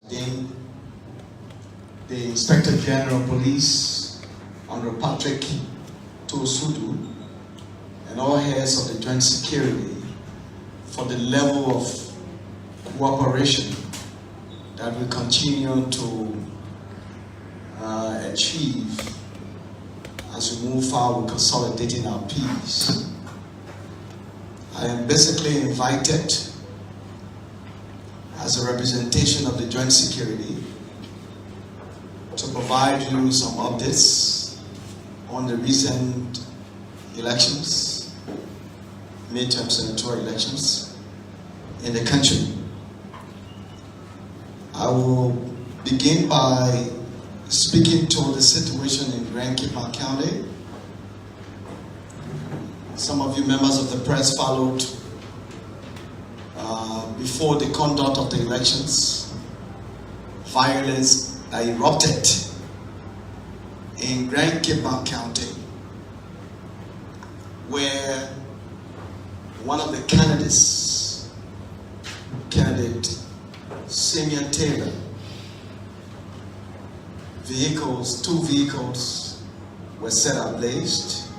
The Inspector General of Police, Honorable Patrick Tosudu, and all heads of the Joint Security for the level of cooperation that we continue to achieve as we move forward consolidating our peace. I am basically invited as a representation of the Joint Security to provide you some updates on the recent elections, midterm senatorial elections in the country. I will begin by speaking to the situation in Grand Cape County. Some of you members of the press followed before the conduct of the elections, violence that erupted in Grand Cape County, where one of the candidates, candidate Simeon Taylor, two vehicles were set ablaze,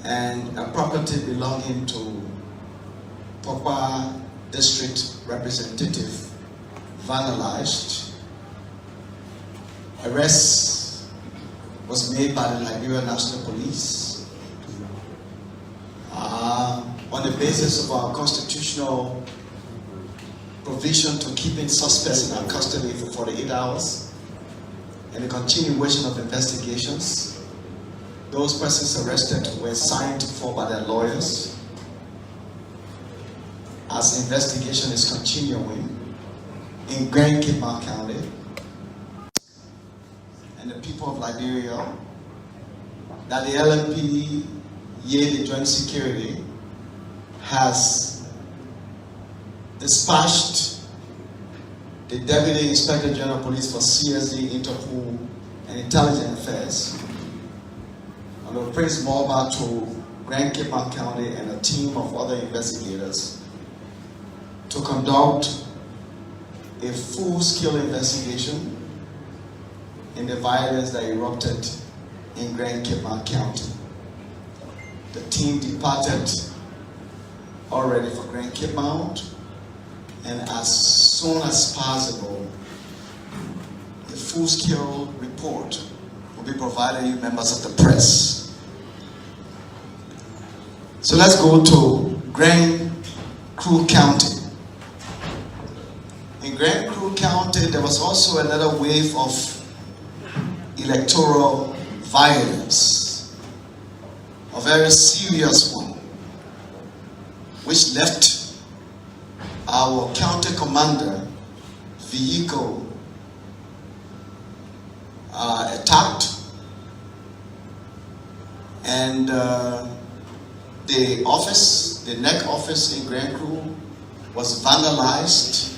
and a property belonging to Pokwa District Representative vandalized. Arrest was made by the Liberia National Police on the basis of our constitutional provision to keeping suspects in our custody for 48 hours and the continuation of investigations. Those persons arrested were signed for by their lawyers as the investigation is continuing in Grand Cape County. And the people of Liberia, that the LMP, the Joint Security, has dispatched the Deputy Inspector General of Police for CSD, Interpol, and Intelligence Affairs, under Prince Morba, to Grand Cape County and a team of other investigators to conduct a full-scale investigation in the violence that erupted in Grand Cape County. The team departed already for Grand Cape Mount, and as soon as possible, a full-scale report will be provided to you members of the press. So let's go to Grand Cape County. In Grand Cape County, there was also another wave of electoral violence, a very serious one, which left our county commander vehicle attacked, and the NEC office in Grand Cape was vandalized.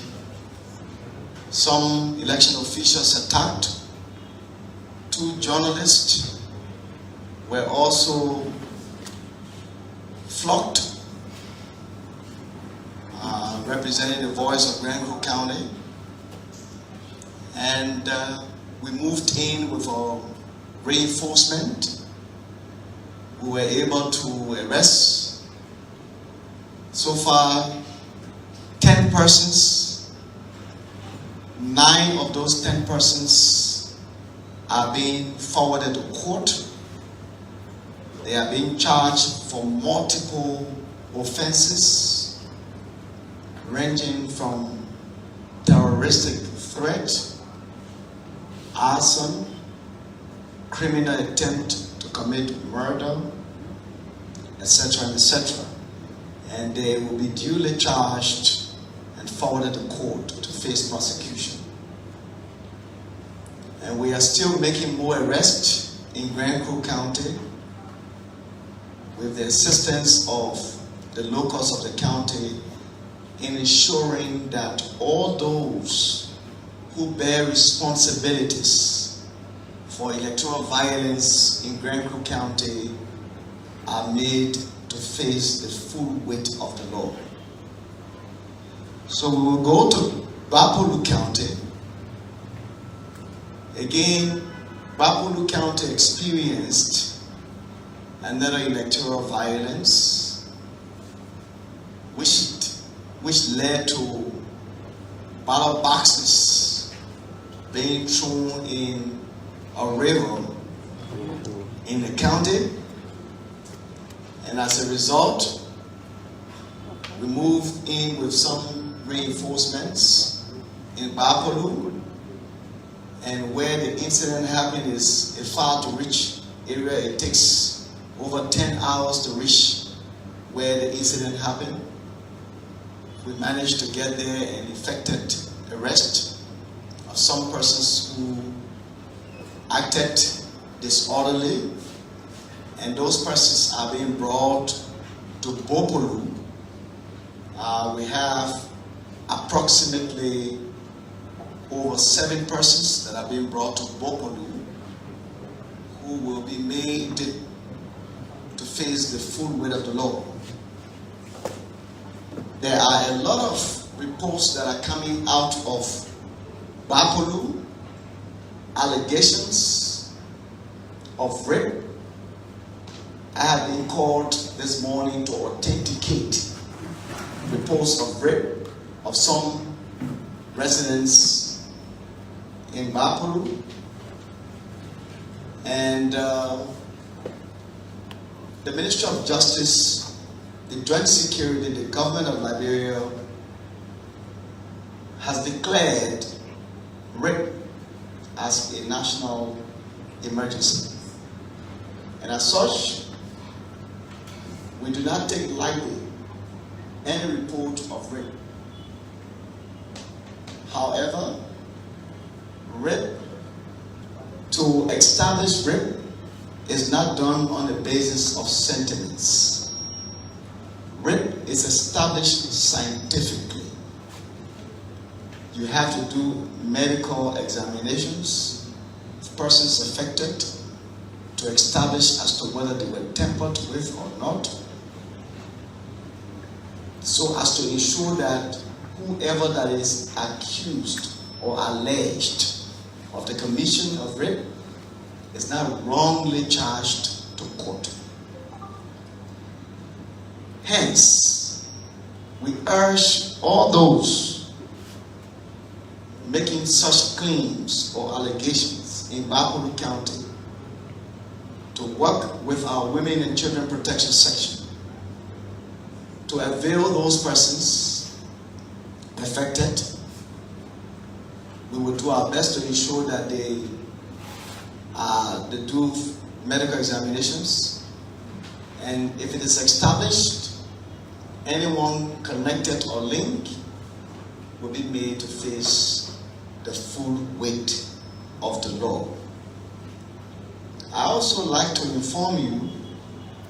Some election officials attacked. 2 journalists were also flogged, representing the voice of Grand Cape County. And we moved in with our reinforcement. We were able to arrest so far 10 persons. 9 of those 10 persons are being forwarded to court. They are being charged for multiple offenses, ranging from terroristic threat, arson, criminal attempt to commit murder, etc., etc. And they will be duly charged and forwarded to court to face prosecution. And we are still making more arrests in Grand Cape County with the assistance of the locals of the county in ensuring that all those who bear responsibilities for electoral violence in Grand Cape County are made to face the full weight of the law. So we will go to Bapolu County. Again, Bapolu County experienced another electoral violence, which led to ballot boxes being thrown in a river in the county, and as a result, we moved in with some reinforcements in Bapolu, and where the incident happened is a far to reach area. It takes over 10 hours to reach where the incident happened. We managed to get there and effected arrest of some persons who acted disorderly, and those persons are being brought to Bapolu. We have approximately over 7 persons that are being brought to Bapolu who will be made to face the full weight of the law. There are a lot of reports that are coming out of Bapolu, allegations of rape. I have been called this morning to authenticate reports of rape of some residents in Bapolu, and the Ministry of Justice, the Joint Security, the government of Liberia has declared rape as a national emergency, and as such, we do not take lightly any report of rape. However, to establish rape is not done on the basis of sentiments. Rape is established scientifically. You have to do medical examinations of persons affected to establish as to whether they were tampered with or not, so as to ensure that whoever that is accused or alleged of the commission of rape is not wrongly charged to court. Hence, we urge all those making such claims or allegations in Bapolu County to work with our Women and Children Protection Section to avail those persons affected. We will do our best to ensure that they do medical examinations, and if it is established, anyone connected or linked will be made to face the full weight of the law. I also like to inform you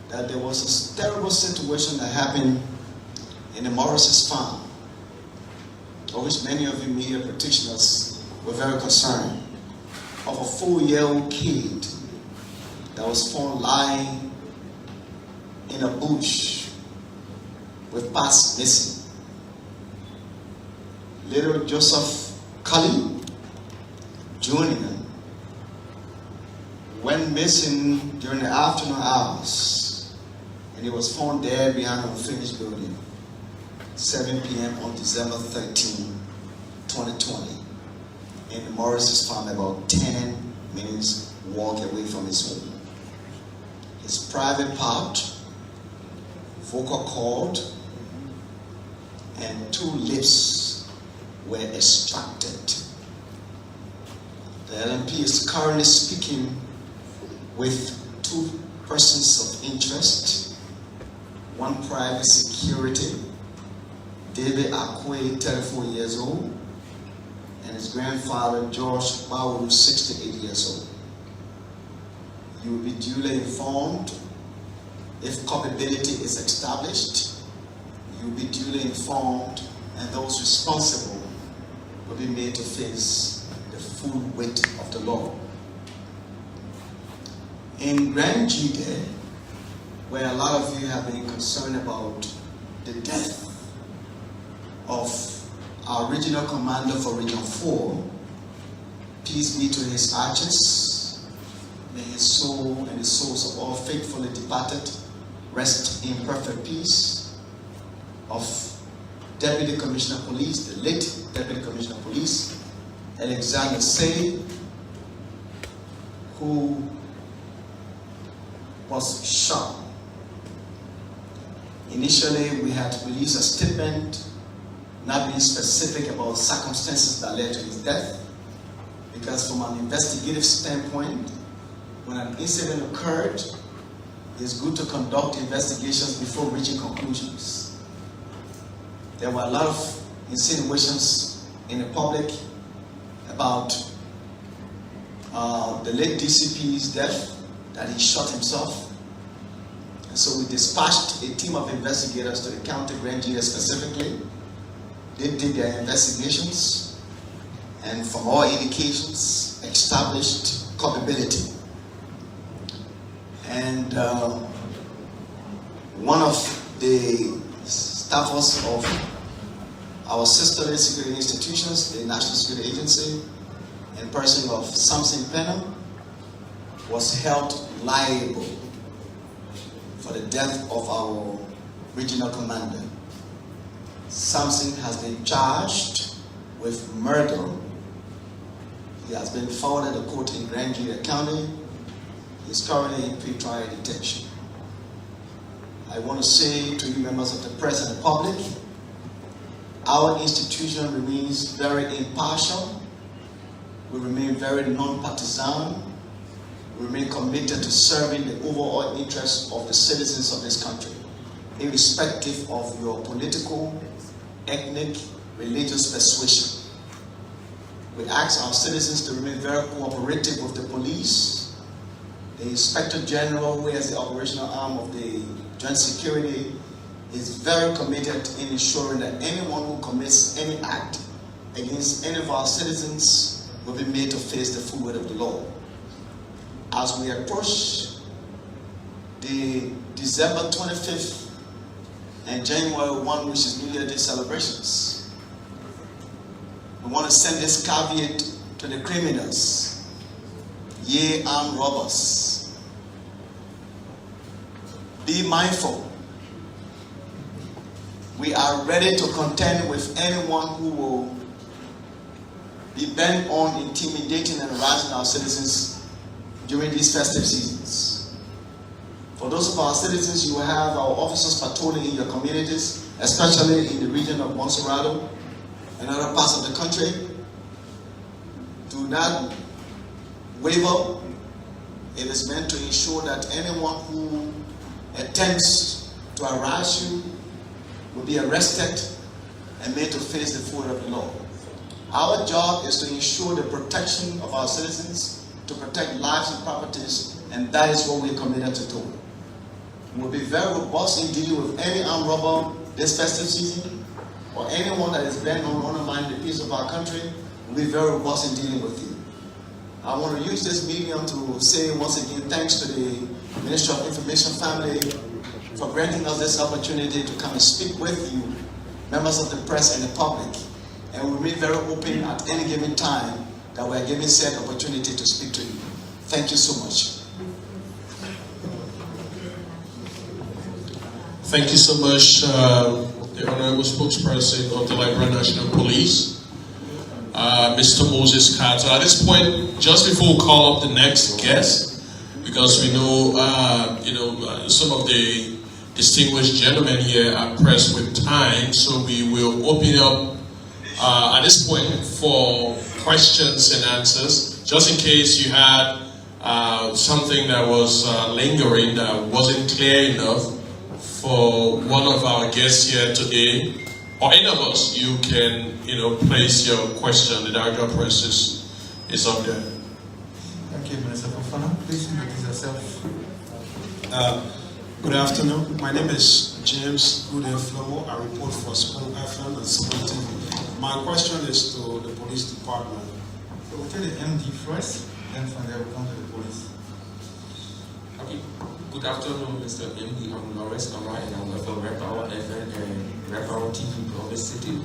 that there was a terrible situation that happened in the Morris's farm, of which many of you media practitioners were very concerned, of a 4-year-old kid that was found lying in a bush with parts missing. Little Joseph Cully Jr. went missing during the afternoon hours, and he was found dead behind an unfinished building, 7 p.m. on December 13, 2020, in the Morris's farm, about 10 minutes walk away from his home. His private part, vocal cord, and 2 lips were extracted. The LMP is currently speaking with 2 persons of interest, one private security, David Akwe, 34 years old, and his grandfather, George Bawu, 68 years old. You will be duly informed if culpability is established. You will be duly informed, and those responsible will be made to face the full weight of the law. In Grand Jide, where a lot of you have been concerned about the death of our regional commander for Region 4. Peace be to his ashes. May his soul and the souls of all faithfully departed rest in perfect peace. Of Deputy Commissioner of Police, the late Deputy Commissioner of Police, Alexander Say, who was shot. Initially, we had to release a statement not being specific about circumstances that led to his death, because from an investigative standpoint, when an incident occurred, it's good to conduct investigations before reaching conclusions. There were a lot of insinuations in the public about the late DCP's death, that he shot himself. And so we dispatched a team of investigators to the county grand jury specifically. They did their investigations, and from all indications, established culpability. And one of the staffers of our sister security institutions, the National Security Agency, in person of Samson Penham, was held liable for the death of our regional commander. Samson has been charged with murder. He has been forwarded to court in Grand Julia County. He is currently in pre-trial detention. I want to say to you members of the press and the public, our institution remains very impartial. We remain very non-partisan. We remain committed to serving the overall interests of the citizens of this country, irrespective of your political, ethnic, religious persuasion. We ask our citizens to remain very cooperative with the police. The Inspector General, who is the operational arm of the Joint Security, is very committed in ensuring that anyone who commits any act against any of our citizens will be made to face the full weight of the law. As we approach the December 25th and January 1, which is New Year Day celebrations, we want to send this caveat to the criminals, ye armed robbers. Be mindful. We are ready to contend with anyone who will be bent on intimidating and harassing our citizens during these festive seasons. For those of our citizens, you will have our officers patrolling in your communities, especially in the region of Monserrado and other parts of the country. Do not waver. It is meant to ensure that anyone who attempts to harass you will be arrested and made to face the full of the law. Our job is to ensure the protection of our citizens, to protect lives and properties, and that is what we're committed to do. We'll be very robust in dealing with any armed robber this festive season, or anyone that is bent on undermining the peace of our country. We'll be very robust in dealing with you. I want to use this medium to say once again thanks to the Ministry of Information family for granting us this opportunity to come and speak with you, members of the press and the public. And we remain very open at any given time that we are given said opportunity to speak to you. Thank you so much. Thank you so much, the Honorable Spokesperson of the Liberia National Police, Mr. Moses Carter. At this point, just before we call up the next guest, because we know, some of the distinguished gentlemen here are pressed with time, so we will open up at this point for questions and answers, just in case you had something that was lingering that wasn't clear enough for one of our guests here today, or any of us. You can, place your question. The director of press is up there. Thank you, Minister Fofana. Please introduce yourself. Good afternoon. My name is James Goodeflow. I report for School FM and School TV. My question is to the police department. So we'll tell the MD first, then from there we'll come to the police. Okay. Good afternoon, Mr. MD. I'm Lawrence Kamara, and I'm from Red Power FM and Red Power TV from the city.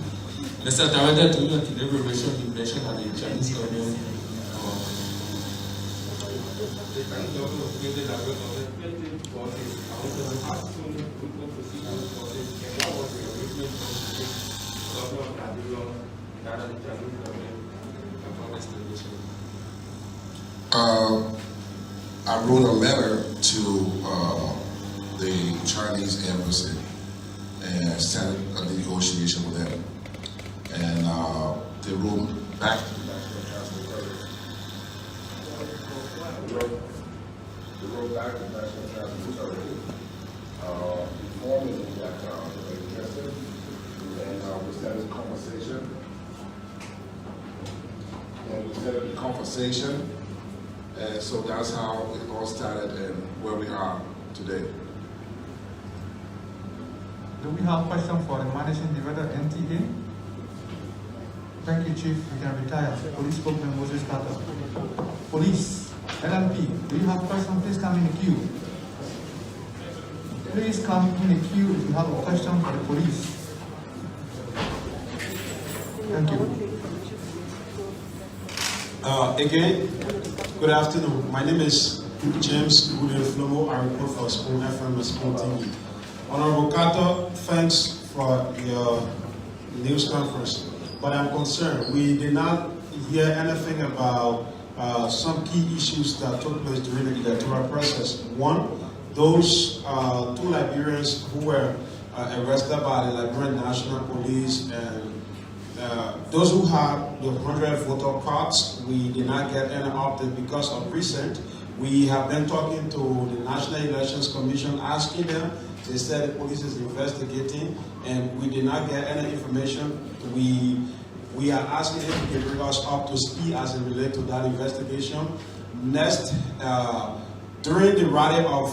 Mr. Director, during your deliberation, you mentioned that the Chinese government I wrote a letter to the Chinese embassy and started a negotiation with them. And they wrote back to the National Council of They wrote back to the National Council of informing them that they were interested, and we started a conversation. And so that's how it all started and where we are today. Do we have question for the Managing Director, NTA? Thank you, Chief. You can retire. Police Spokesman Moses Carter. Police, LNP, do you have question? Please come in the queue. Please come in the queue if you have a question for the police. Thank you. Again, good afternoon. My name is James Flomo. I report for Spoon FM and Spoon TV. Honorable Carter, thanks for your news conference. But I'm concerned. We did not hear anything about some key issues that took place during the electoral process. One, those two Liberians who were arrested by the Liberian National Police, and those who had the 100 voter cards, we did not get any update because of recent. We have been talking to the National Elections Commission, asking them. They said the police is investigating, and we did not get any information. We are asking them to bring us up to speed as it relates to that investigation. Next, during the rally of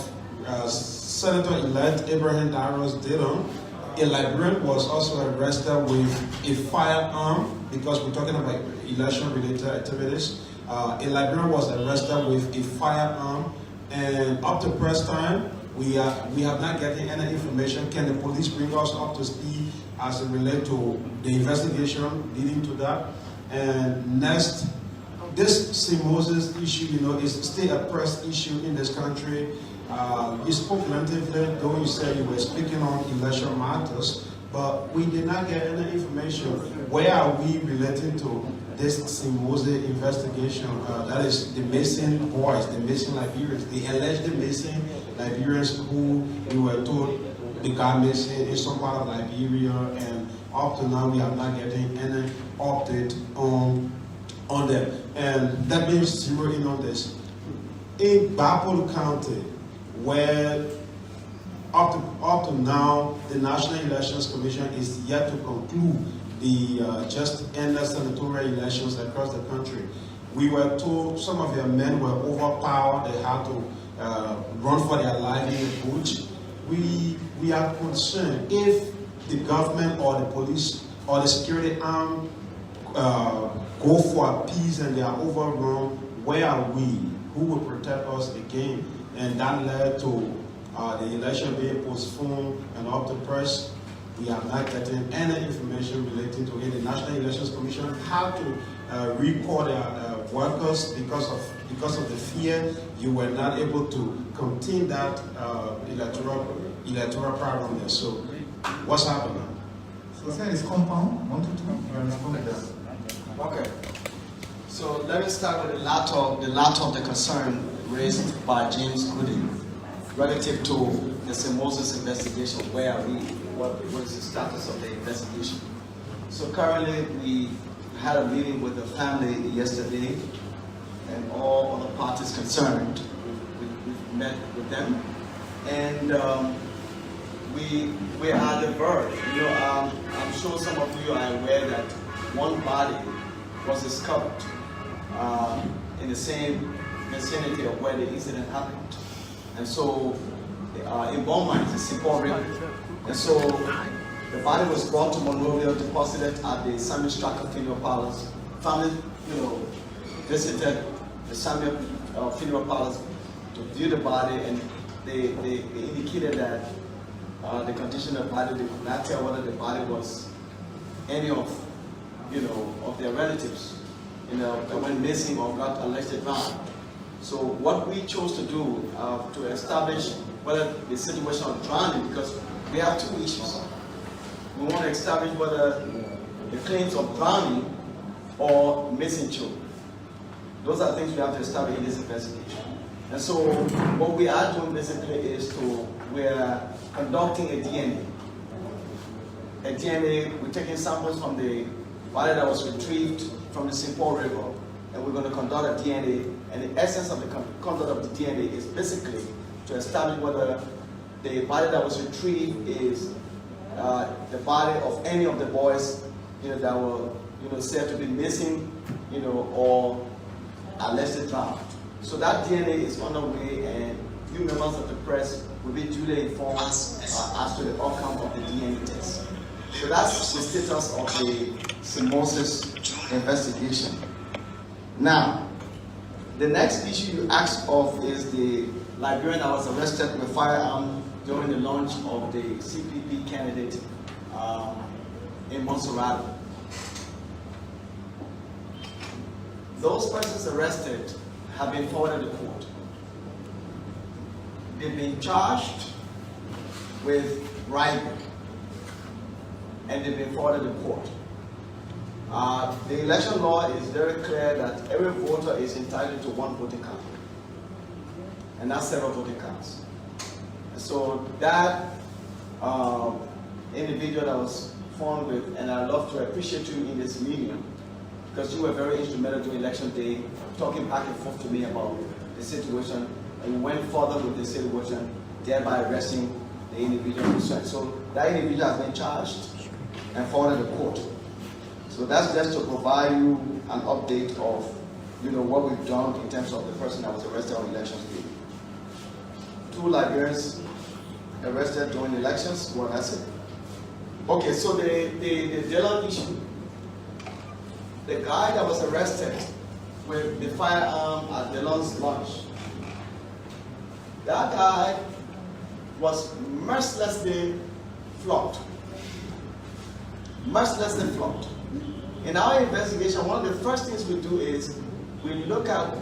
Senator-elect Abraham Darius Dillon, a Liberian was also arrested with a firearm, because we're talking about election-related activities. A Liberian was arrested with a firearm, and up to press time, we have not gotten any information. Can the police bring us up to speed as it relates to the investigation leading to that? And next, this St. Moses issue, is still a press issue in this country. You spoke lengthily, though you said you were speaking on election matters, but we did not get any information. Where are we relating to this St. Moses investigation? That is the missing boys, the missing Liberians, the alleged missing Liberians who we were told they got missing in some part of Liberia, and up to now we are not getting any update on them. And that means zero in on this. In Bapolo County, where up to now, the National Elections Commission is yet to conclude the just ended senatorial elections across the country. We were told some of their men were overpowered, they had to run for their life in the bush. We are concerned if the government or the police or the security arm go for peace and they are overrun, where are we? Who will protect us again? And that led to the election being postponed and up to press. We are not getting any information relating to it. The National Elections Commission had to recall their workers because of the fear. You were not able to contain that electoral problem there. So, what's happening? So say it's compound, 1 to 2. Okay. So let me start with the latter of the concern raised by James Goody relative to the St. Moses investigation. Where are we? What is the status of the investigation? So currently we had a meeting with the family yesterday and all other parties concerned. We met with them, and we are at the verge. I'm sure some of you are aware that one body was discovered in the same vicinity of where the incident happened. And so in Beaumont, the Seaport River. And so the body was brought to Monrovia, deposited at the Samuel Straka Funeral Palace. Family, visited the Samuel Funeral Palace view the body, and they indicated that the condition of the body, they could not tell whether the body was any of, of their relatives, that went missing or got allegedly drowned. So what we chose to do to establish whether the situation of drowning, because we have two issues. We want to establish whether the claims of drowning or missing children. Those are things we have to establish in this investigation. And so what we are doing basically is we're conducting a DNA. We're taking samples from the body that was retrieved from the St. Paul River, and we're going to conduct a DNA, and the essence of the conduct of the DNA is basically to establish whether the body that was retrieved is the body of any of the boys, that were, said to be missing, or allegedly drowned. So that DNA is underway, and you members of the press will be duly informed as to the outcome of the DNA test. So that's the status of the Moses investigation. Now, the next issue you asked of is the Liberian that was arrested with firearm during the launch of the CPP candidate in Montserrat. Those persons arrested have been forwarded to court. They've been charged with bribery, and they've been forwarded to court. The election law is very clear that every voter is entitled to one voting card, and not several voting cards. So that individual that was found with, and I'd love to appreciate you in this medium, because you were very instrumental during election day, talking back and forth to me about the situation, and we went further with the situation, thereby arresting the individual concerned. So that individual has been charged and forwarded to court. So that's just to provide you an update of, what we've done in terms of the person that was arrested on election day. 2 Liberians arrested during elections. Well, that's it. Okay, so the Dillon issue. The guy that was arrested with the firearm at Dillon's lunch, that guy was mercilessly flogged. Mercilessly flogged. In our investigation, one of the first things we do is we look at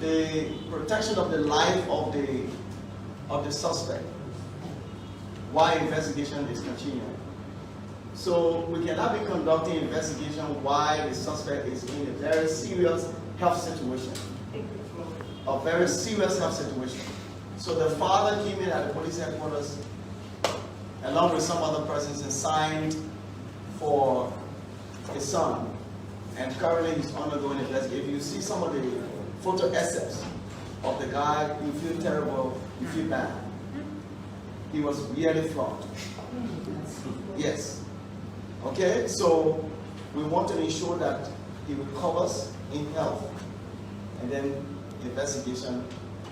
the protection of the life of the suspect while investigation is continuing. So we cannot be conducting investigation while the suspect is in a very serious health situation. A very serious health situation. So the father came in at the police headquarters along with some other persons and signed for his son. And currently he's undergoing investigation. If you see some of the photo excerpts of the guy, you feel terrible, you feel bad. He was really flogged. Yes. Okay, so we want to ensure that he recovers in health, and then the investigation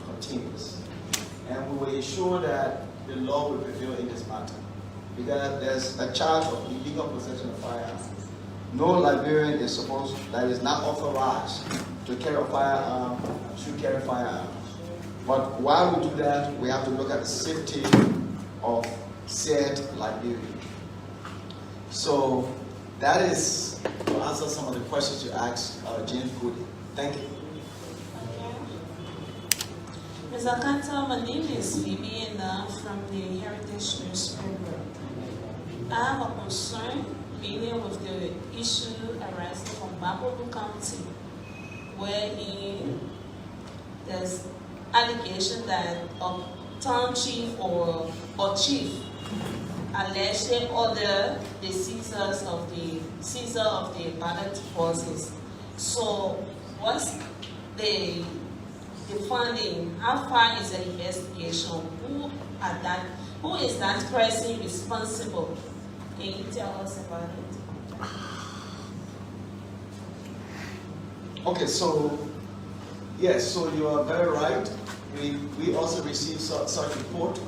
continues. And we will ensure that the law will prevail in this matter, because there's a charge of illegal possession of firearms. No Liberian is not authorized to carry a firearm should carry firearms. But while we do that, we have to look at the safety of said Liberian. So that is to answer some of the questions you asked, James Goody. Thank you. Mr. Carter, my name is Viviana from the Heritage Newspaper. I have a concern dealing with the issue arising from Babobu County, wherein there's allegation that a town chief or chief allegedly ordered the seizure of the ballot boxes. So what's the finding? How far is the investigation? Who is that person responsible? Can you tell us about it? Okay, so yes, so you are very right. We also received such report.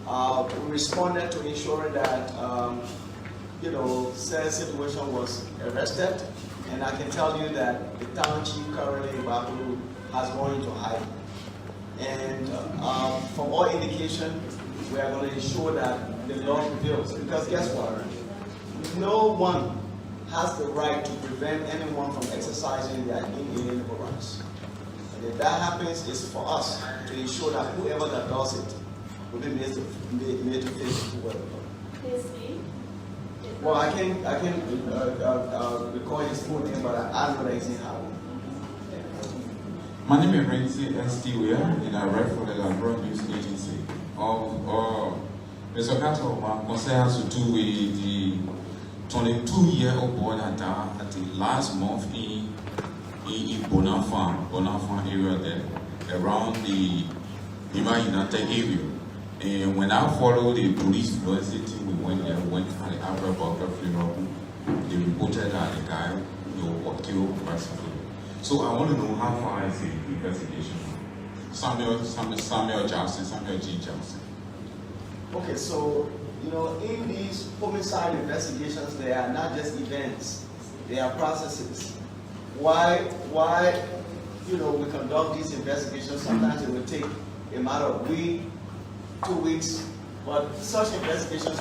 We responded to ensuring that said situation was arrested, and I can tell you that the town chief currently in Babu has gone into hiding, And from all indication, we are going to ensure that the law prevails. Because guess what? No one has the right to prevent anyone from exercising their inalienable rights. And if that happens, it's for us to ensure that whoever that does it will be made to face the word of God. Please speak. Well, I can recall his full name, but I know that he's in Howard. My name is Renzi S.T. Weir, and I work for the Liberia News Agency. Mr. Kato, my concern has to do with the 22-year-old boy that died at the last month in Bonafan area there, around the Lima United area. And when I followed the police velocity, we went there, went to the Albert Barker funeral. They reported that the guy was killed mercifully. So I want to know how far is the investigation? Samuel Johnson, Samuel G. Johnson. Okay, so, in these homicide investigations, they are not just events, they are processes. Why, we conduct these investigations, sometimes it will take a matter of week, 2 weeks, but such investigations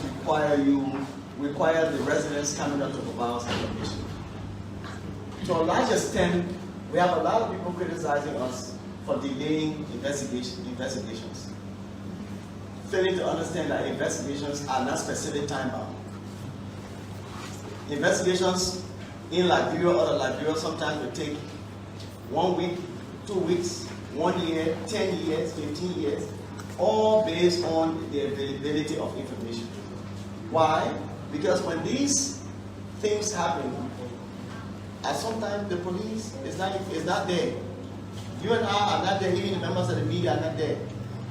require the residents coming up to provide us information. To a large extent, we have a lot of people criticizing us for delaying investigations. Failing to understand that investigations are not specific time bound. Investigations in Liberia or Liberia sometimes will take 1 week, 2 weeks, 1 year, 10 years, 15 years, all based on the availability of information. Why? Because when these things happen, and sometimes the police is not there. You and I are not there, even the members of the media are not there.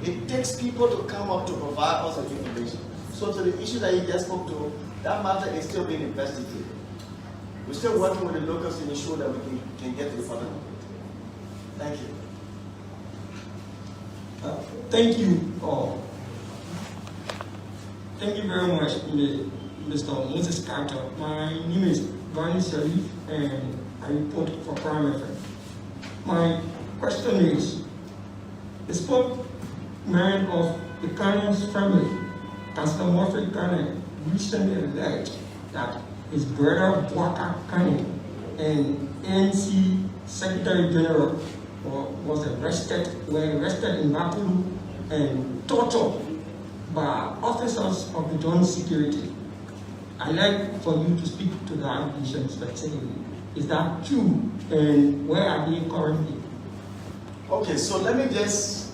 It takes people to come up to provide us with information. So to the issue that you just spoke to, that matter is still being investigated. We're still working with the locals to ensure that we can get to the bottom of it. Thank you. Thank you all. Thank you very much, Mr. Moses Carter. My name is Vani Sharif and I report for Prime FM. My question is, the spokesman of the Kanye's family, Pastor Murphy Kanye, recently alleged that his brother Bwaka Kanye and ANC Secretary General were arrested in Bakulu and tortured by officers of the Joint Security. I'd like for you to speak to the allegations specifically. Is that true? And where are they currently? Okay, so let me just,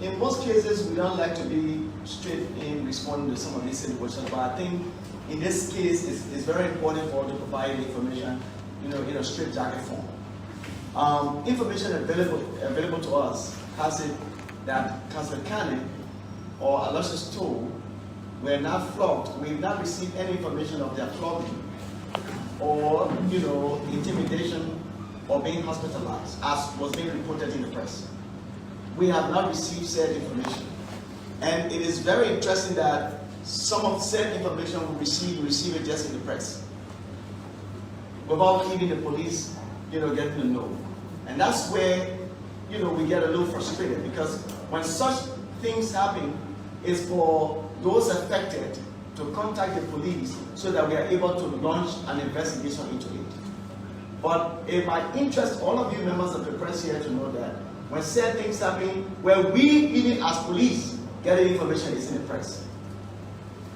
in most cases, we don't like to be straight in responding to some of these situations, but I think in this case, it's very important for us to provide information, in a straight jacket form. Information available to us has it that Councilor Kanye or Aloysius Toll were not flogged. We've not received any information of their flogging or, intimidation or being hospitalized, as was being reported in the press. We have not received said information. And it is very interesting that some of said information we receive it just in the press, without even the police, getting to know. And that's where, we get a little frustrated, because when such things happen, it's for those affected to contact the police so that we are able to launch an investigation into it. But it might interest all of you members of the press here to know that when said things happen, where we, even as police, get the information is in the press.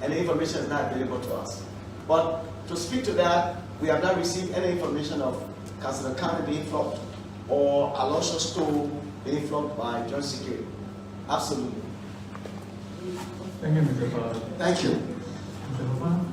And the information is not available to us. But to speak to that, we have not received any information of Councilor Kanye being flogged or Aloysius Toll being flogged by Joint Security. Absolutely. Thank you, Mr. Father. Thank you. Mr. Lufan.